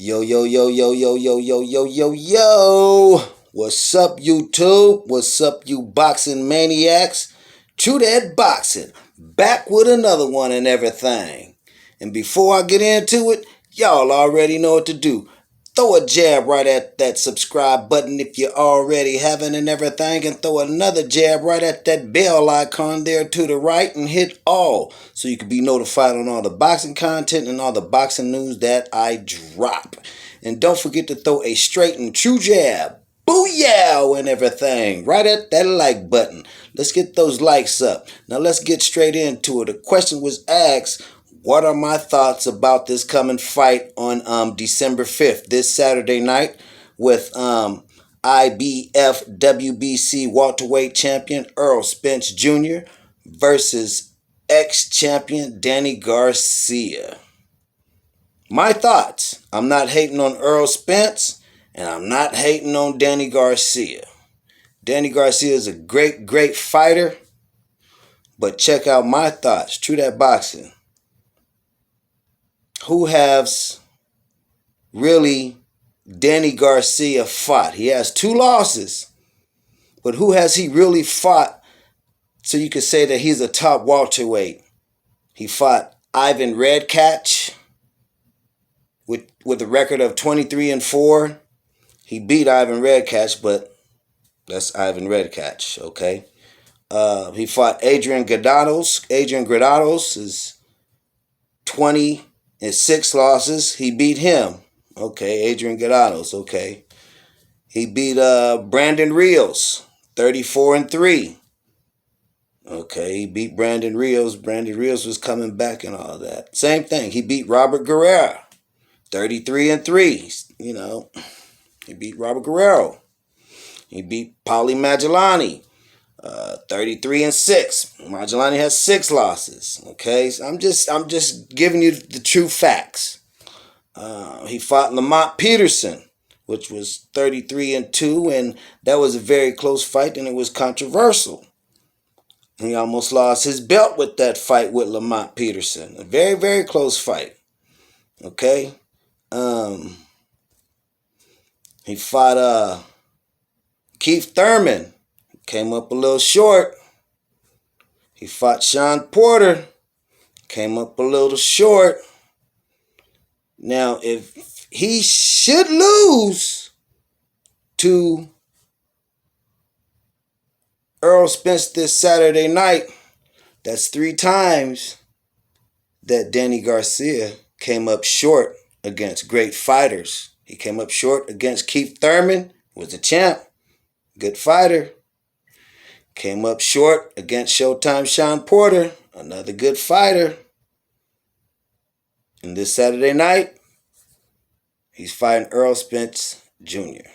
Yo, yo, yo, yo, yo, yo, yo, yo, yo, yo. What's up, YouTube? What's up, you boxing maniacs? True That Boxing. Back with another one and everything. And before I get into it, y'all already know what to do. Throw a jab right at that subscribe button if you already haven't and everything, and throw another jab right at that bell icon there to the right and hit all so you can be notified on all the boxing content and all the boxing news that I drop. And don't forget to throw a straight and true jab, booyah, and everything right at that like button. Let's get those likes up. Now let's get straight into it. The question was asked, what are my thoughts about this coming fight on December 5th, this Saturday night, with IBF WBC welterweight champion Earrol Spence Jr. versus ex-champion Danny Garcia? My thoughts. I'm not hating on Earrol Spence, and I'm not hating on Danny Garcia. Danny Garcia is a great, great fighter, but check out my thoughts. True That Boxing. Who has really Danny Garcia fought? He has 2 losses, but who has he really fought so you could say that he's a top welterweight? He fought Ivan Redkach with a record of 23-4. He beat Ivan Redkach, but that's Ivan Redkach, okay? He fought Adrian Granados. Adrian Granados is 26 losses. He beat him. Okay, Adrian Granados, okay. He beat Brandon Rios, 34-3. Okay, he beat Brandon Rios. Brandon Rios was coming back and all that. Same thing. He beat Robert Guerrero, 33-3. You know, he beat Robert Guerrero. He beat Paulie Magellani, 33-6. Magellani has 6 losses. Okay, so I'm just giving you the true facts. He fought Lamont Peterson, which was 33-2, and that was a very close fight, and it was controversial. He almost lost his belt with that fight with Lamont Peterson. A very, very close fight. Okay, he fought Keith Thurman. Came up a little short. He fought Sean Porter. Came up a little short. Now, if he should lose to Earrol Spence this Saturday night, that's 3 times that Danny Garcia came up short against great fighters. He came up short against Keith Thurman, was a champ, good fighter. Came up short against Showtime Sean Porter, another good fighter. And this Saturday night, he's fighting Earrol Spence Jr.,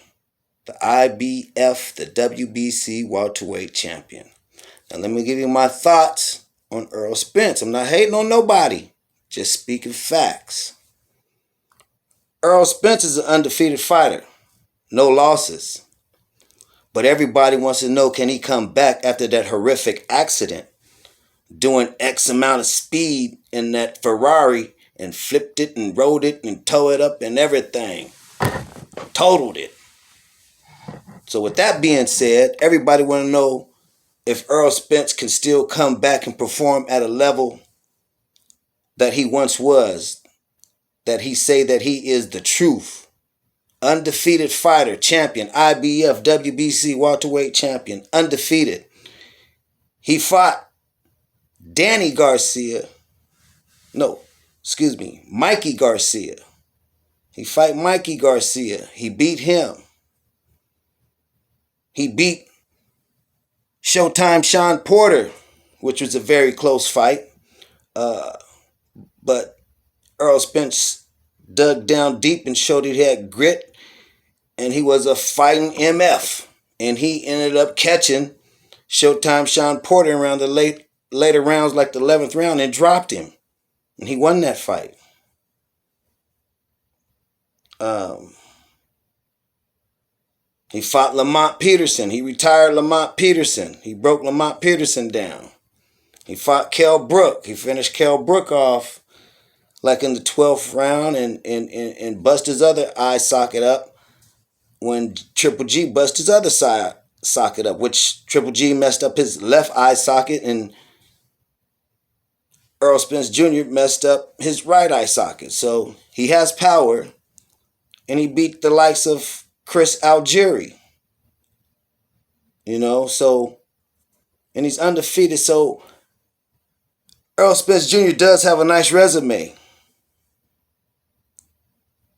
the IBF, the WBC welterweight champion. Now let me give you my thoughts on Earrol Spence. I'm not hating on nobody, just speaking facts. Earrol Spence is an undefeated fighter, no losses. But everybody wants to know, can he come back after that horrific accident, doing X amount of speed in that Ferrari and flipped it and rode it and towed it up and everything. Totaled it. So with that being said, everybody want to know if Earrol Spence can still come back and perform at a level that he once was, that he say that he is the truth. Undefeated fighter, champion, IBF, WBC, welterweight champion, undefeated. He fought Mikey Garcia. He fought Mikey Garcia. He beat him. He beat Showtime Sean Porter, which was a very close fight. But Earrol Spence dug down deep and showed he had grit, and he was a fighting MF. And he ended up catching Showtime Sean Porter around the later rounds, like the 11th round, and dropped him. And he won that fight. He fought Lamont Peterson. He retired Lamont Peterson. He broke Lamont Peterson down. He fought Kell Brook. He finished Kell Brook off like in the 12th round, and bust his other eye socket up when Triple G bust his other side socket up, which Triple G messed up his left eye socket, and Earrol Spence Jr. messed up his right eye socket. So he has power, and he beat the likes of Chris Algieri. So, and he's undefeated. So Earrol Spence Jr. does have a nice resume.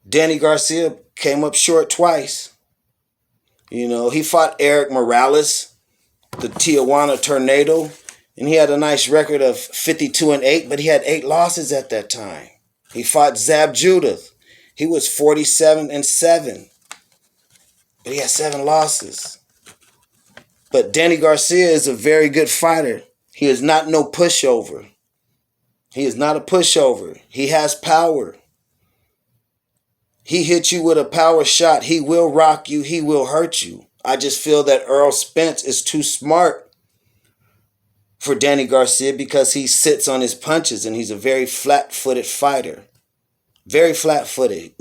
Danny Garcia came up short twice. He fought Eric Morales, the Tijuana Tornado, and he had a nice record of 52-8, but he had 8 losses at that time. He fought Zab Judith. He was 47-7, but he had 7 losses. But Danny Garcia is a very good fighter. He is not no pushover. He is not a pushover. He has power. He hits you with a power shot. He will rock you. He will hurt you. I just feel that Earrol Spence is too smart for Danny Garcia because he sits on his punches, and he's a very flat-footed fighter. Very flat-footed,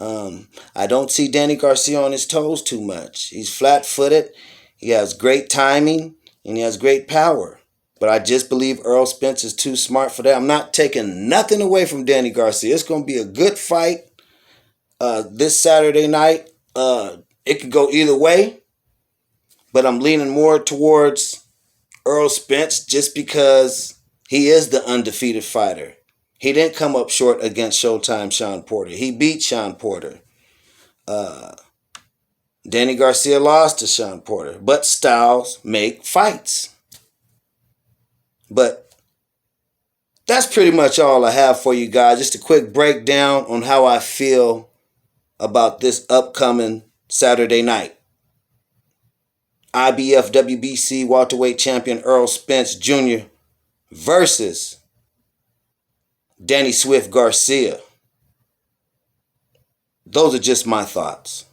I don't see Danny Garcia on his toes too much. He's flat-footed. He has great timing, and he has great power. But I just believe Earrol Spence is too smart for that. I'm not taking nothing away from Danny Garcia. It's going to be a good fight this Saturday night. It could go either way, but I'm leaning more towards Earrol Spence just because he is the undefeated fighter. He didn't come up short against Showtime Sean Porter. He beat Sean Porter. Danny Garcia lost to Sean Porter, but styles make fights. But that's pretty much all I have for you guys. Just a quick breakdown on how I feel about this upcoming Saturday night. IBF WBC welterweight champion Earrol Spence Jr. versus Danny Swift Garcia. Those are just my thoughts.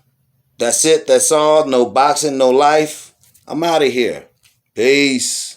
That's it. That's all. No boxing, no life. I'm out of here. Peace.